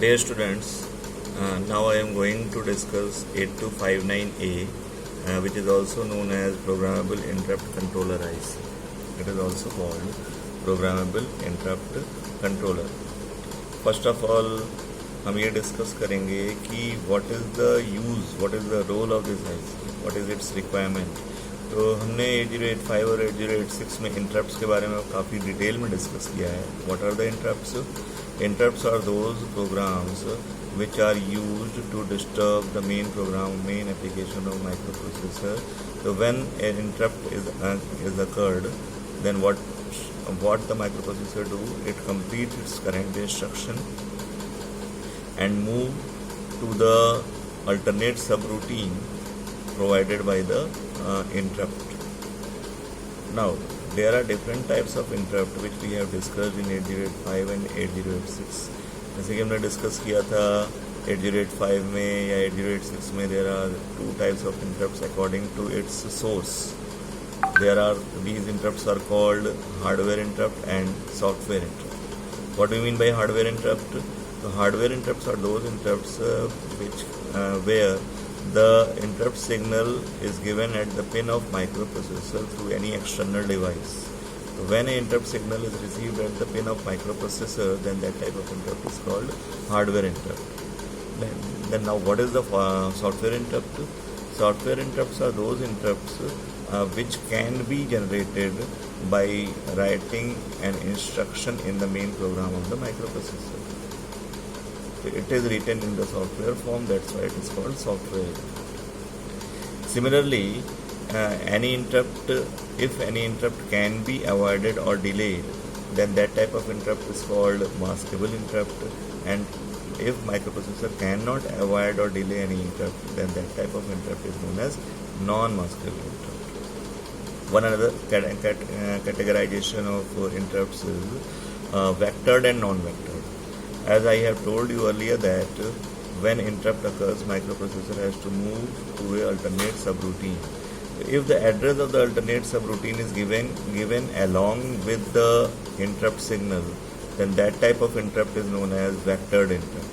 Dear students, now I am going to discuss 8259A, which is also known as Programmable Interrupt Controller IC. It is also called Programmable Interrupt Controller. First of all, हम ये discuss करेंगे कि what is the use, what is the role of this IC, what is its requirement. तो हमने 8085 और 8086 में interrupts के बारे में काफ़ी डिटेल में डिस्कस किया है. What are the interrupts? Interrupts are those programs which are used to disturb the main application of microprocessor. So when an interrupt is occurred, then what the microprocessor do? It completes its current instruction and move to the alternate subroutine provided by the interrupt. Now, there are different types of interrupt which we have discussed in 8085 and 8086. जैसे कि हमने discuss किया था 8085 में या 8086 में there are two types of interrupts according to its source. These interrupts are called hardware interrupt and software interrupt. What do you mean by hardware interrupt? So hardware interrupts are those interrupts where the interrupt signal is given at the pin of microprocessor through any external device. So when an interrupt signal is received at the pin of microprocessor, then that type of interrupt is called hardware interrupt. Then now what is the software interrupt? Software interrupts are those interrupts which can be generated by writing an instruction in the main program of the microprocessor. It is written in the software form, that's why it is called software. Similarly, if any interrupt can be avoided or delayed, then that type of interrupt is called maskable interrupt. And if microprocessor cannot avoid or delay any interrupt, then that type of interrupt is known as non-maskable interrupt. One another categorization of interrupts is vectored and non-vectored. As I have told you earlier that when interrupt occurs, microprocessor has to move to an alternate subroutine. If the address of the alternate subroutine is given along with the interrupt signal, then that type of interrupt is known as vectored interrupt.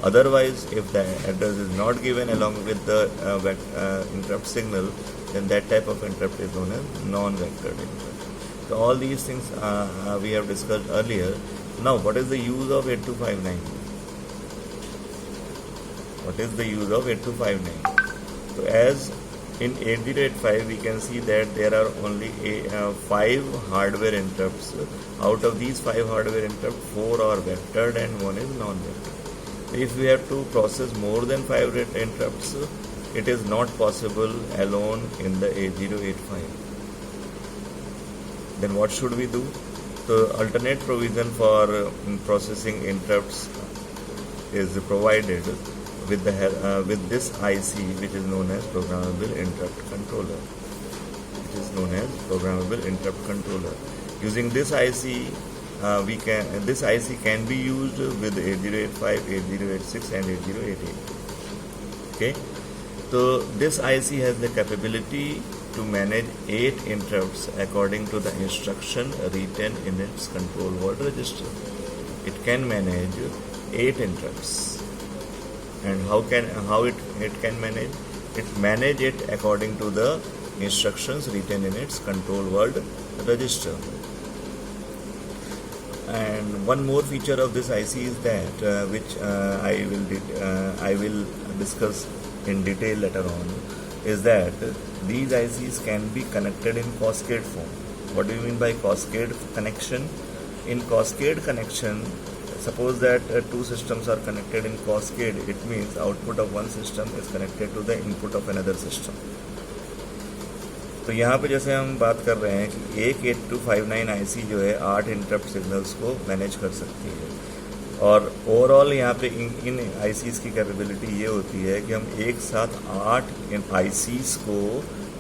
Otherwise, if the address is not given along with the interrupt signal, then that type of interrupt is known as non-vectored interrupt. So all these things we have discussed earlier. Now, what is the use of 8259? What is the use of 8259? So, as in 8085, we can see that there are only 5 hardware interrupts. Out of these 5 hardware interrupts, 4 are vectored and 1 is non-vectored. If we have to process more than 5 interrupts, it is not possible alone in the 8085. Then what should we do? So alternate provision for processing interrupts is provided with this IC, which is known as Programmable Interrupt Controller. It is known as Programmable Interrupt Controller. Using this IC, this IC can be used with 8085, 8086, and 8088. Okay. So this IC has the capability to manage 8 interrupts according to the instruction written in its control word register. It can manage 8 interrupts. And how it can manage? It manage it according to the instructions written in its control word register. And one more feature of this IC is that which I will discuss in detail later on, is that these ICs can be connected in cascade form. What do you mean by cascade connection? In cascade connection, suppose that 2 systems are connected in cascade, it means output of one system is connected to the input of another system. तो यहाँ पे जैसे हम बात कर रहे हैं कि एक 8259 IC जो है 8 इंटरप्ट सिग्नल्स को मैनेज कर सकती है, और ओवरऑल यहाँ पे इन ICs की कैपेबिलिटी ये होती है कि हम एक साथ 8 ICs को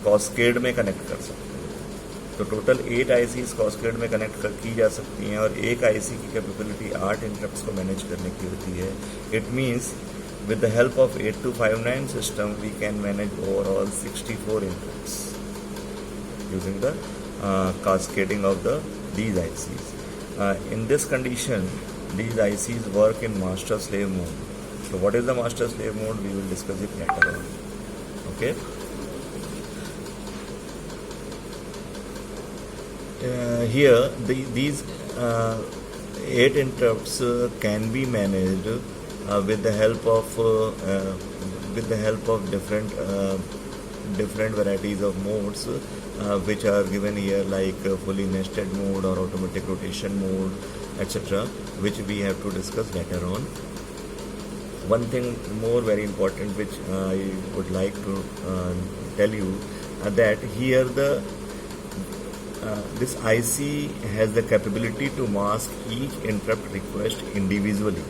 कैस्केड में कनेक्ट कर सकते हैं. तो टोटल 8 ICs कैस्केड में कनेक्ट की जा सकती हैं, और एक IC की कैपेबिलिटी 8 इंटरप्ट्स को मैनेज करने की होती है. It means with the help of 8259 system, we can manage overall 64 interrupts using the cascading of these ICs. In this condition, these ICs work in master slave mode. So what is the master slave mode? We will discuss it later on. Okay. Here these 8 interrupts can be managed with the help of different varieties of modes which are given here, like fully nested mode or automatic rotation mode, etc., which we have to discuss later on. One thing more very important which I would like to tell you that here this IC has the capability to mask each interrupt request individually.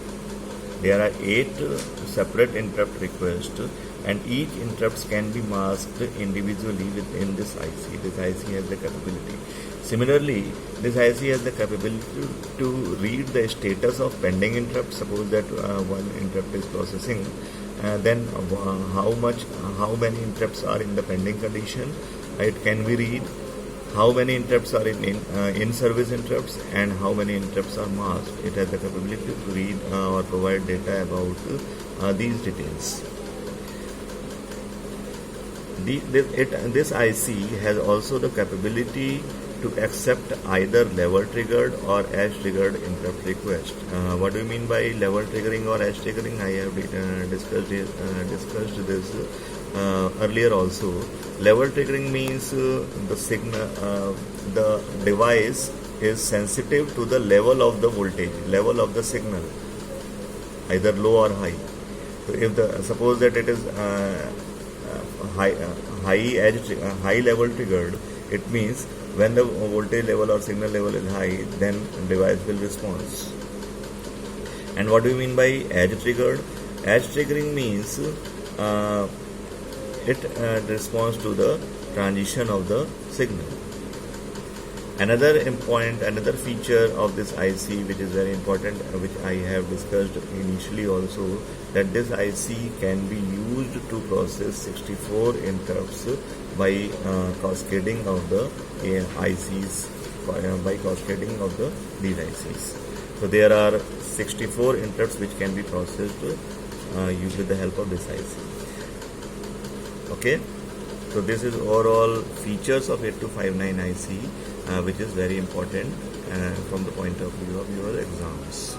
There are 8 separate interrupt requests, and each interrupts can be masked individually within this IC. This IC has the capability. Similarly, this IC has the capability to read the status of pending interrupts. Suppose that one interrupt is processing, then how many interrupts are in the pending condition. It can be read. How many interrupts are in service interrupts, and how many interrupts are masked. It has the capability to read or provide data about these details. This IC has also the capability to accept either level triggered or edge triggered interrupt request. What do you mean by level triggering or edge triggering? I have discussed this earlier also. Level triggering means the device is sensitive to the level of the voltage, level of the signal, either low or high. So if suppose that it is high level triggered, it means when the voltage level or signal level is high, then device will respond. And what do you mean by edge triggered? Edge triggering means it responds to the transition of the signal. Another feature of this IC which is very important, which I have discussed initially also, that this IC can be used to process 64 interrupts by cascading of the ICs, by cascading of these ICs. So there are 64 interrupts which can be processed with the help of this IC. Okay, so this is overall features of 8259 IC, which is very important from the point of view of your exams.